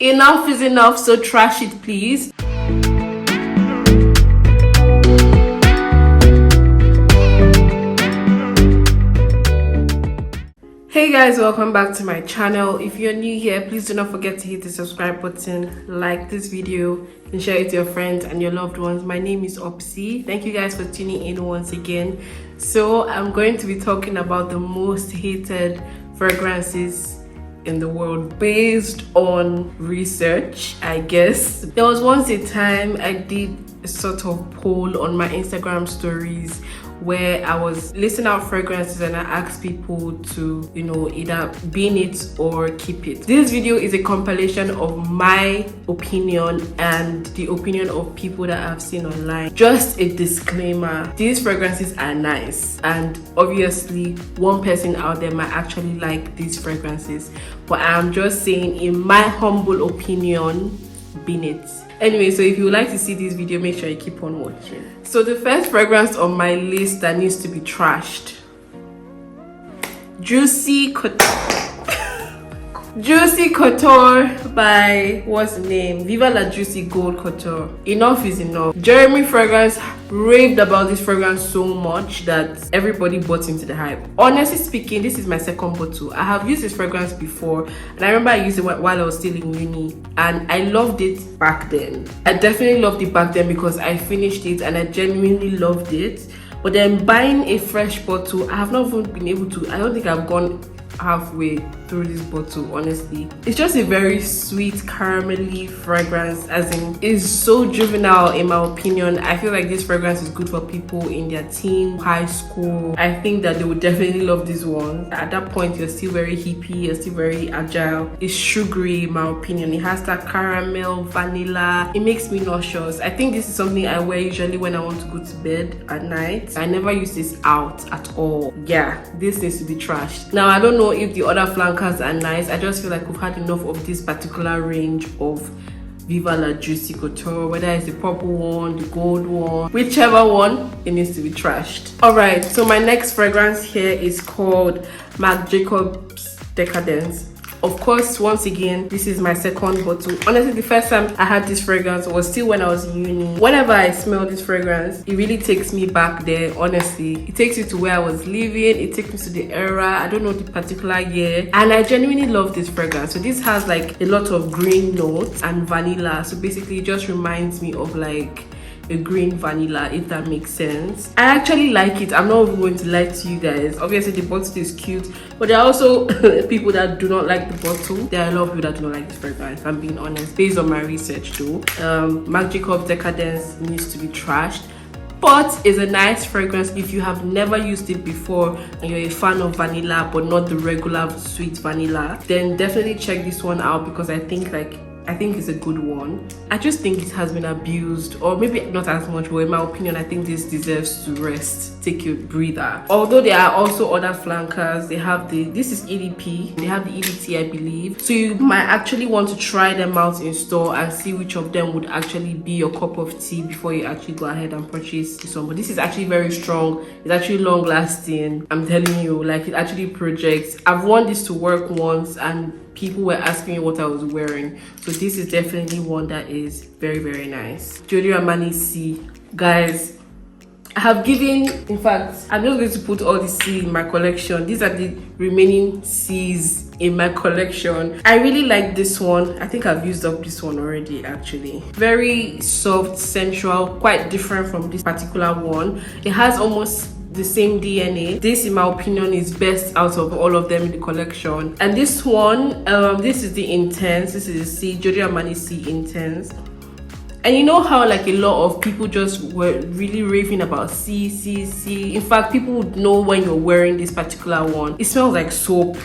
Enough is enough, so trash it, please. Hey guys, welcome back to my channel. If you're new here, please do not forget to hit the subscribe button, like this video, and share it with your friends and your loved ones. My name is Obsy. Thank you guys for tuning in once again. So I'm going to be talking about the most hated fragrances in the world based on research, I guess. There was once a time I did a sort of poll on my Instagram stories where I was listing out fragrances and I asked people to, either bin it or keep it. This video is a compilation of my opinion and the opinion of people that I've seen online. Just a disclaimer, these fragrances are nice and obviously one person out there might actually like these fragrances, but I'm just saying, in my humble opinion, bin it. Anyway, so if you would like to see this video, make sure you keep on watching. So the first fragrance on my list that needs to be trashed, Juicy Couture by, what's the name? Viva La Juicy Gold Couture. Enough is enough. Jeremy Fragrance raved about this fragrance so much that everybody bought into the hype. Honestly speaking, this is my second bottle. I have used this fragrance before, and I remember I used it while I was still in uni, and I loved it back then. I definitely loved it back then because I finished it and I genuinely loved it. But then buying a fresh bottle, I have not even been able to, I don't think I've gone halfway through this bottle. Honestly, it's just a very sweet caramelly fragrance, as in it's so juvenile in my opinion. I feel like this fragrance is good for people in their teen, high school. I think that they would definitely love this one. At that point, you're still very hippie, you're still very agile. It's sugary in my opinion. It has that caramel, vanilla. It makes me nauseous. I think this is something I wear usually when I want to go to bed at night. I never use this out at all. Yeah, this needs to be trashed. Now I don't know if the other flankers are nice. I just feel like we've had enough of this particular range of Viva La Juicy Couture, whether it's the purple one, the gold one, whichever one, it needs to be trashed. Alright, so my next fragrance here is called Marc Jacobs Decadence. Of course, once again, this is my second bottle. Honestly, the first time I had this fragrance was still when I was in uni. Whenever I smell this fragrance, it really takes me back there. Honestly, it takes me to where I was living. It takes me to the era. I don't know the particular year, and I genuinely love this fragrance. So this has like a lot of green notes and vanilla. So basically, it just reminds me of like a green vanilla, if that makes sense. I actually like it. I'm not even going to lie to you guys. Obviously the bottle is cute, but there are also people that do not like the bottle. There are a lot of people that do not like this fragrance, if I'm being honest, based on my research though. Marc Jacobs Decadence needs to be trashed, but it's a nice fragrance if you have never used it before and you're a fan of vanilla but not the regular sweet vanilla. Then definitely check this one out, because I think it's a good one. I just think it has been abused, or maybe not as much, but in my opinion, I think this deserves to rest, take a breather. Although there are also other flankers. They have this is EDP, they have the EDT, I believe. So you might actually want to try them out in store and see which of them would actually be your cup of tea before you actually go ahead and purchase this one. But this is actually very strong. It's actually long lasting. I'm telling you, like, it actually projects. I've worn this to work once and people were asking me what I was wearing. So this is definitely one that is very, very nice. Giorgio Armani Si. Guys, I have given, in fact, I'm just going to put all the C in my collection. These are the remaining C's in my collection. I really like this one. I think I've used up this one already actually. Very soft, sensual, quite different from this particular one. It has almost the same DNA. This, in my opinion, is best out of all of them in the collection. And this one, this is the Intense. This is the C, Giorgio Armani Si Intense. And you know how like a lot of people just were really raving about C. In fact, people would know when you're wearing this particular one. It smells like soap.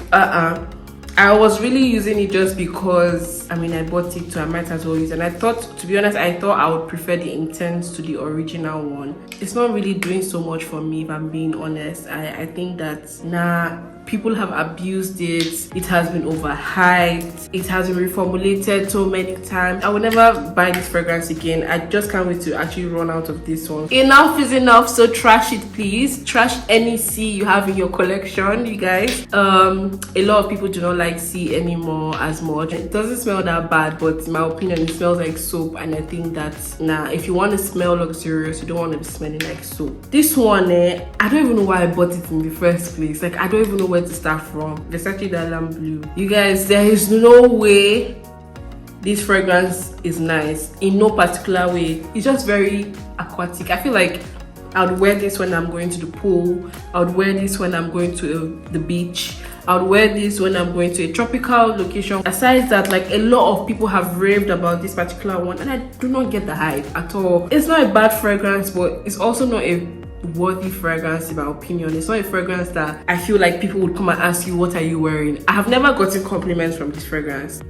I was really using it just because, I mean, I bought it, so I might as well use it. And I thought, to be honest, I thought I would prefer the Intense to the original one. It's not really doing so much for me, if I'm being honest. I think that, nah, people have abused it. It has been overhyped. It has been reformulated so many times. I will never buy this fragrance again. I just can't wait to actually run out of this one. Enough is enough, so trash it, please. Trash any C you have in your collection, you guys. A lot of people do not like C anymore as much. It doesn't smell that bad, but in my opinion, it smells like soap, and I think that, nah, if you want to smell luxurious, you don't want to be smelling like soap. This one, I don't even know why I bought it in the first place. Like, I don't even know where to start from. It's actually the lamb blue. You guys, there is no way this fragrance is nice in no particular way. It's just very aquatic. I feel like I would wear this when I'm going to the pool. I would wear this when I'm going to the beach. I would wear this when I'm going to a tropical location. Aside that, like, a lot of people have raved about this particular one, and I do not get the hype at all. It's not a bad fragrance, but it's also not a worthy fragrance in my opinion. It's not a fragrance that I feel like people would come and ask you, what are you wearing? I have never gotten compliments from this fragrance.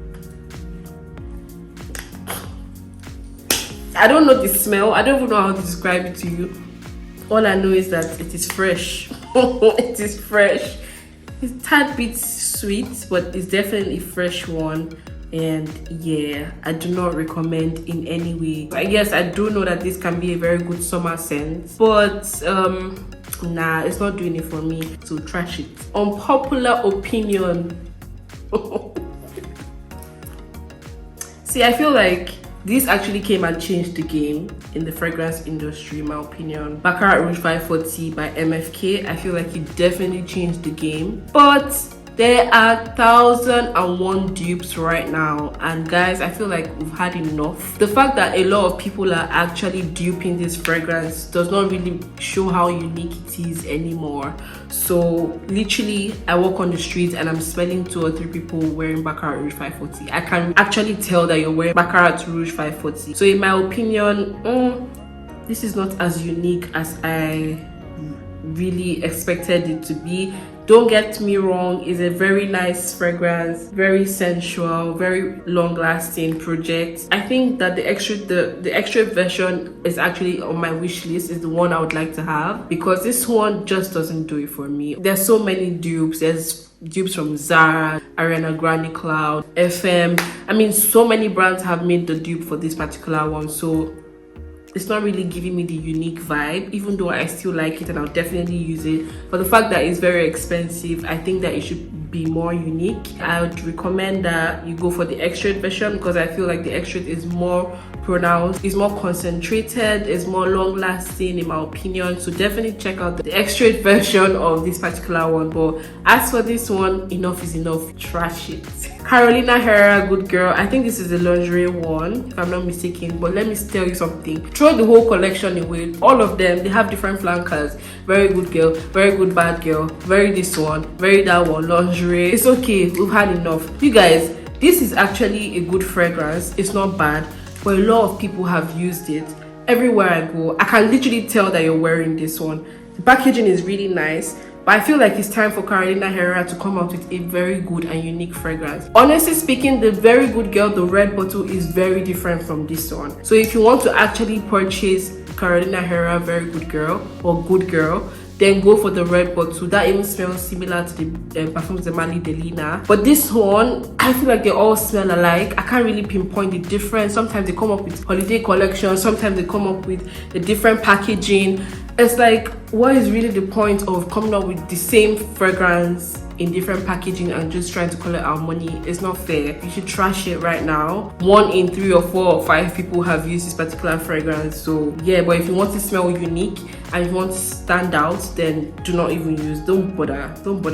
I don't know the smell. I don't even know how to describe it to you. All I know is that it is fresh. It is fresh. It's a tad bit sweet, but it's definitely a fresh one. And yeah, I do not recommend in any way. I guess I do know that this can be a very good summer scent, but nah, it's not doing it for me, so trash it. Unpopular opinion. See, I feel like this actually came and changed the game in the fragrance industry, in my opinion. Baccarat Rouge 540 by MFK. I feel like it definitely changed the game. But there are 1,001 dupes right now, and guys, I feel like we've had enough. The fact that a lot of people are actually duping this fragrance does not really show how unique it is anymore. So literally, I walk on the street and I'm smelling 2 or 3 people wearing Baccarat Rouge 540. I can actually tell that you're wearing Baccarat Rouge 540. So in my opinion, this is not as unique as I really expected it to be. Don't get me wrong, it's a very nice fragrance, very sensual, very long-lasting project. I think that the extra version is actually on my wish list, is the one I would like to have, because this one just doesn't do it for me. There's so many dupes. There's dupes from Zara, Ariana Grande Cloud, FM. I mean, so many brands have made the dupe for this particular one, so it's not really giving me the unique vibe, even though I still like it and I'll definitely use it. But the fact that it's very expensive, I think that it should be more unique. I would recommend that you go for the extrait version, because I feel like the extrait is more pronounced, it's more concentrated, it's more long lasting in my opinion. So definitely check out the extrait version of this particular one. But as for this one, enough is enough. Trash it. Carolina Herrera Good Girl. I think this is the lingerie one, if I'm not mistaken. But let me tell you something. Throw the whole collection away. All of them, they have different flankers. Very good girl, very good bad girl, very this one, very that one, lingerie. It's okay, we've had enough. You guys, this is actually a good fragrance. It's not bad, but a lot of people have used it. Everywhere I go, I can literally tell that you're wearing this one. The packaging is really nice. But I feel like it's time for Carolina Herrera to come out with a very good and unique fragrance. Honestly speaking, the Very Good Girl, the red bottle, is very different from this one. So if you want to actually purchase Carolina Herrera Very Good Girl or Good Girl, then go for the red bottle. That even smells similar to the Parfums de Mali Delina. But this one, I feel like they all smell alike. I can't really pinpoint the difference. Sometimes they come up with holiday collections, sometimes they come up with a different packaging. It's like, what is really the point of coming up with the same fragrance in different packaging and just trying to collect our money? It's not fair. You should trash it right now. 1 in 3 or 4 or 5 people have used this particular fragrance. So yeah, but if you want to smell unique and if you want to stand out, then do not even use. Don't bother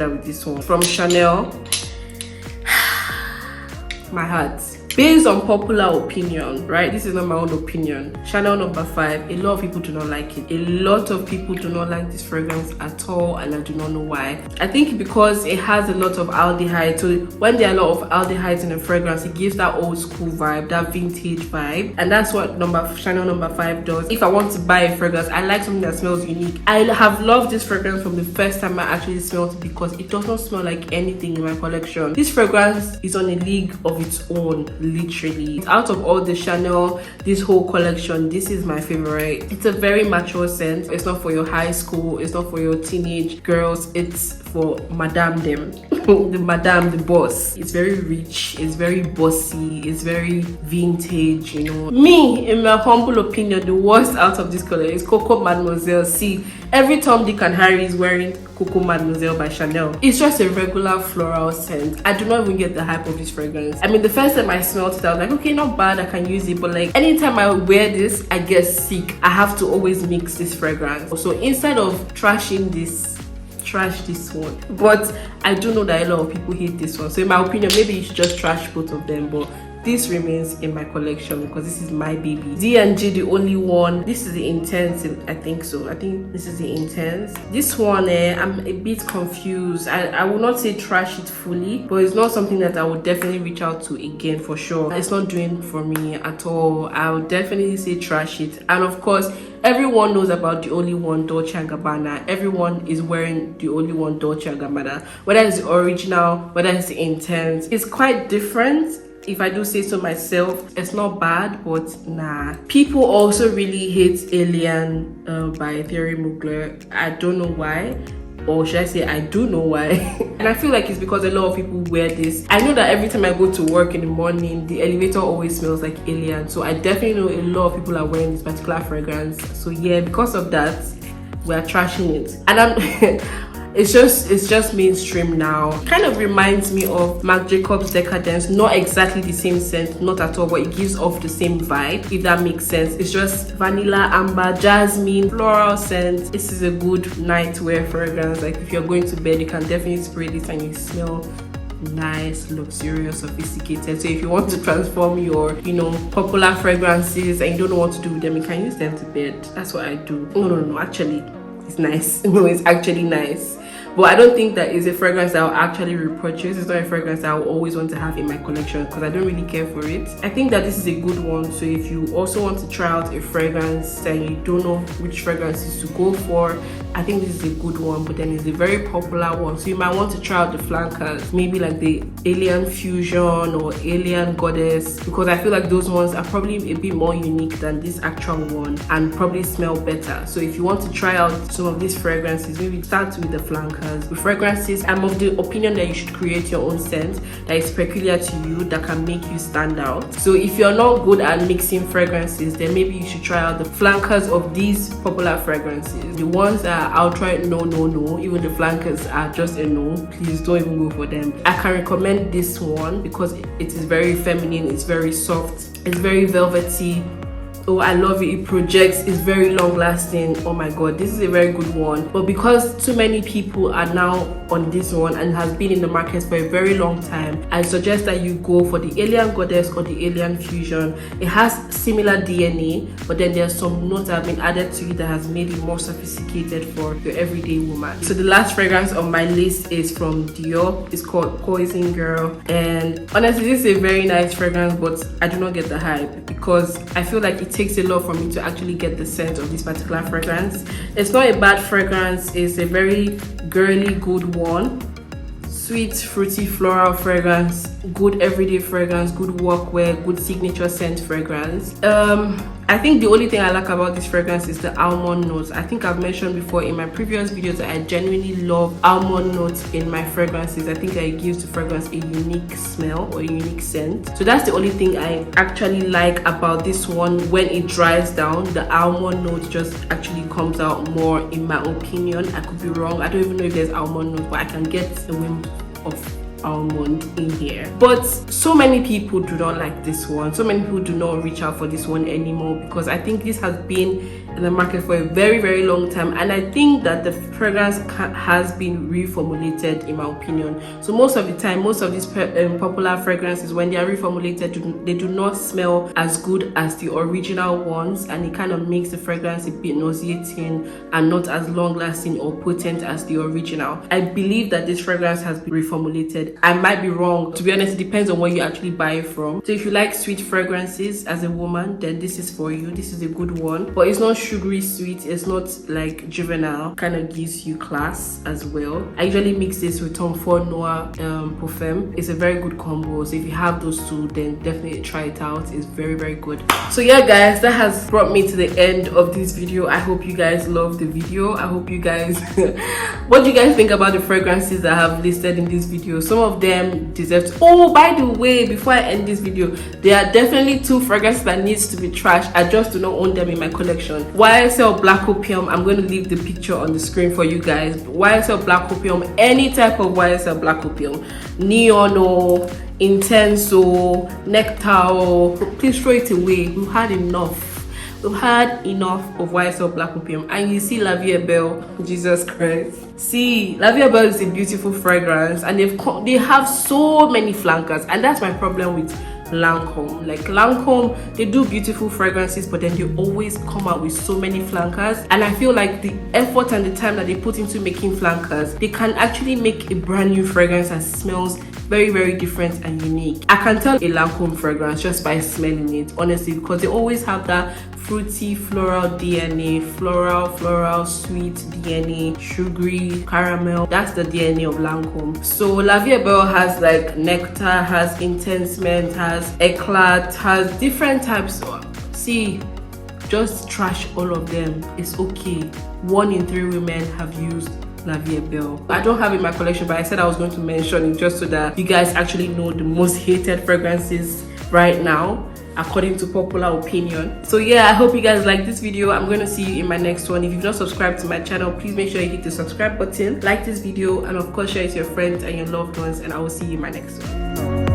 with this one. From Chanel. My heart. Based on popular opinion, right? This is not my own opinion. Chanel number 5. A lot of people do not like it. A lot of people do not like this fragrance at all, and I do not know why. I think because it has a lot of aldehyde. So when there are a lot of aldehydes in a fragrance, it gives that old school vibe, that vintage vibe, and that's what Chanel number 5 does. If I want to buy a fragrance, I like something that smells unique. I have loved this fragrance from the first time I actually smelled it, because it does not smell like anything in my collection. This fragrance is on a league of its own. Literally, out of all the Chanel, this whole collection, this is my favorite. It's a very mature scent. It's not for your high school, it's not for your teenage girls. It's for madame them. The madame, the boss. It's very rich, it's very bossy, it's very vintage, you know. Me, in my humble opinion, the worst out of this color is Coco Mademoiselle. See, every Tom, Dick and Harry is wearing Coco Mademoiselle by Chanel. It's just a regular floral scent. I do not even get the hype of this fragrance. I mean, the first time I smelled it, I was like, okay, not bad, I can use it. But like, anytime I wear this, I get sick. I have to always mix this fragrance. So instead of trashing this, trash this one. But I do know that a lot of people hate this one. So in my opinion, maybe you should just trash both of them. But this remains in my collection because this is my baby. D&G, the only one. This is the Intense, I think so. I think this is the Intense. This one, I'm a bit confused. I will not say trash it fully, but it's not something that I would definitely reach out to again for sure. It's not doing for me at all. I would definitely say trash it. And of course, everyone knows about the only one Dolce & Gabbana. Everyone is wearing the only one Dolce & Gabbana. Whether it's the original, whether it's the Intense, it's quite different. If I do say so myself, it's not bad, but nah. People also really hate Alien by Thierry Mugler. I don't know why. Or should I say I do know why. And I feel like it's because a lot of people wear this. I know that every time I go to work in the morning, the elevator always smells like Alien. So I definitely know a lot of people are wearing this particular fragrance. So yeah, because of that, we are trashing it. And I'm it's just mainstream now. Kind of reminds me of Marc Jacobs Decadence. Not exactly the same scent, not at all, but it gives off the same vibe, if that makes sense. It's just vanilla, amber, jasmine, floral scent. This is a good nightwear fragrance. Like if you're going to bed, you can definitely spray this and you smell nice, luxurious, sophisticated. So if you want to transform your, you know, popular fragrances and you don't know what to do with them, you can use them to bed. That's what I do. No, actually it's nice. No, it's actually nice. But I don't think that is a fragrance that I'll actually repurchase. It's not a fragrance that I will always want to have in my collection because I don't really care for it. I think that this is a good one. So if you also want to try out a fragrance and you don't know which fragrances to go for, I think this is a good one. But then it's a very popular one. So you might want to try out the flankers, maybe like the Alien Fusion or Alien Goddess, because I feel like those ones are probably a bit more unique than this actual one and probably smell better. So if you want to try out some of these fragrances, maybe start with the flankers. With fragrances, I'm of the opinion that you should create your own scent that is peculiar to you, that can make you stand out. So if you're not good at mixing fragrances, then maybe you should try out the flankers of these popular fragrances. The ones that are outright no, even the flankers are just a no, please don't even go for them. I can recommend this one because it is very feminine, it's very soft, it's very velvety. Oh, I love it. It projects. It's very long lasting. Oh my god, this is a very good one. But because too many people are now on this one and has been in the market for a very long time, I suggest that you go for the Alien Goddess or the Alien Fusion. It has similar DNA, but then there's some notes that have been added to it that has made it more sophisticated for your everyday woman. So the last fragrance on my list is from Dior. It's called Poison Girl, and honestly this is a very nice fragrance, but I do not get the hype because I feel like it takes a lot for me to actually get the scent of this particular fragrance. It's not a bad fragrance, it's a very girly good one. Sweet, fruity, floral fragrance, good everyday fragrance, good workwear, good signature scent fragrance. I think the only thing I like about this fragrance is the almond notes. I think I've mentioned before in my previous videos that I genuinely love almond notes in my fragrances. I think that it gives the fragrance a unique smell or a unique scent. So that's the only thing I actually like about this one. When it dries down, the almond note just actually comes out more, in my opinion. I could be wrong. I don't even know if there's almond notes, but I can get a whim of almond in here. But so many people do not like this one. So many people do not reach out for this one anymore because I think this has been in the market for a very long time, and I think that the fragrance has been reformulated, in my opinion. So most of the time, most of these popular fragrances, when they are reformulated, they do not smell as good as the original ones, and it kind of makes the fragrance a bit nauseating and not as long lasting or potent as the original. I believe that this fragrance has been reformulated. I might be wrong. To be honest, it depends on where you actually buy it from. So if you like sweet fragrances as a woman, then this is for you. This is a good one, but it's not sugary sweet, it's not like juvenile, kind of gives you class as well. I usually mix this with Tom Ford Noir Parfum. It's a very good combo, so if you have those two, then definitely try it out. It's very, very good. So yeah guys, that has brought me to the end of this video. I hope you guys loved the video. I hope you guys what do you guys think about the fragrances that I have listed in this video? Some of them deserve to... Oh, by the way, before I end this video, there are definitely 2 fragrances that needs to be trashed. I just do not own them in my collection. YSL Black Opium, I'm going to leave the picture on the screen for you guys. YSL Black Opium, any type of YSL Black Opium, Neono, Intenso, Nectar, please throw it away. We've had enough. We've had enough of YSL Black Opium. And you see La Vie est Belle, Jesus Christ. See, La Vie est Belle is a beautiful fragrance, and they have so many flankers, and that's my problem with Lancome. Like Lancome, they do beautiful fragrances, but then they always come out with so many flankers, and I feel like the effort and the time that they put into making flankers, they can actually make a brand new fragrance that smells very, very different and unique. I can tell a Lancome fragrance just by smelling it, honestly, because they always have that fruity floral DNA, floral sweet DNA, sugary caramel. That's the DNA of Lancome. So La Vie est Belle has like nectar, has intense mint, has eclat, has different types. See, just trash all of them. It's okay. 1 in 3 women have used La Vie est Belle. I don't have it in my collection, but I said I was going to mention it just so that you guys actually know the most hated fragrances right now, according to popular opinion. So yeah, I hope you guys like this video. I'm going to see you in my next one. If you've not subscribed to my channel, please make sure you hit the subscribe button, like this video, and of course share it to your friends and your loved ones, and I will see you in my next one.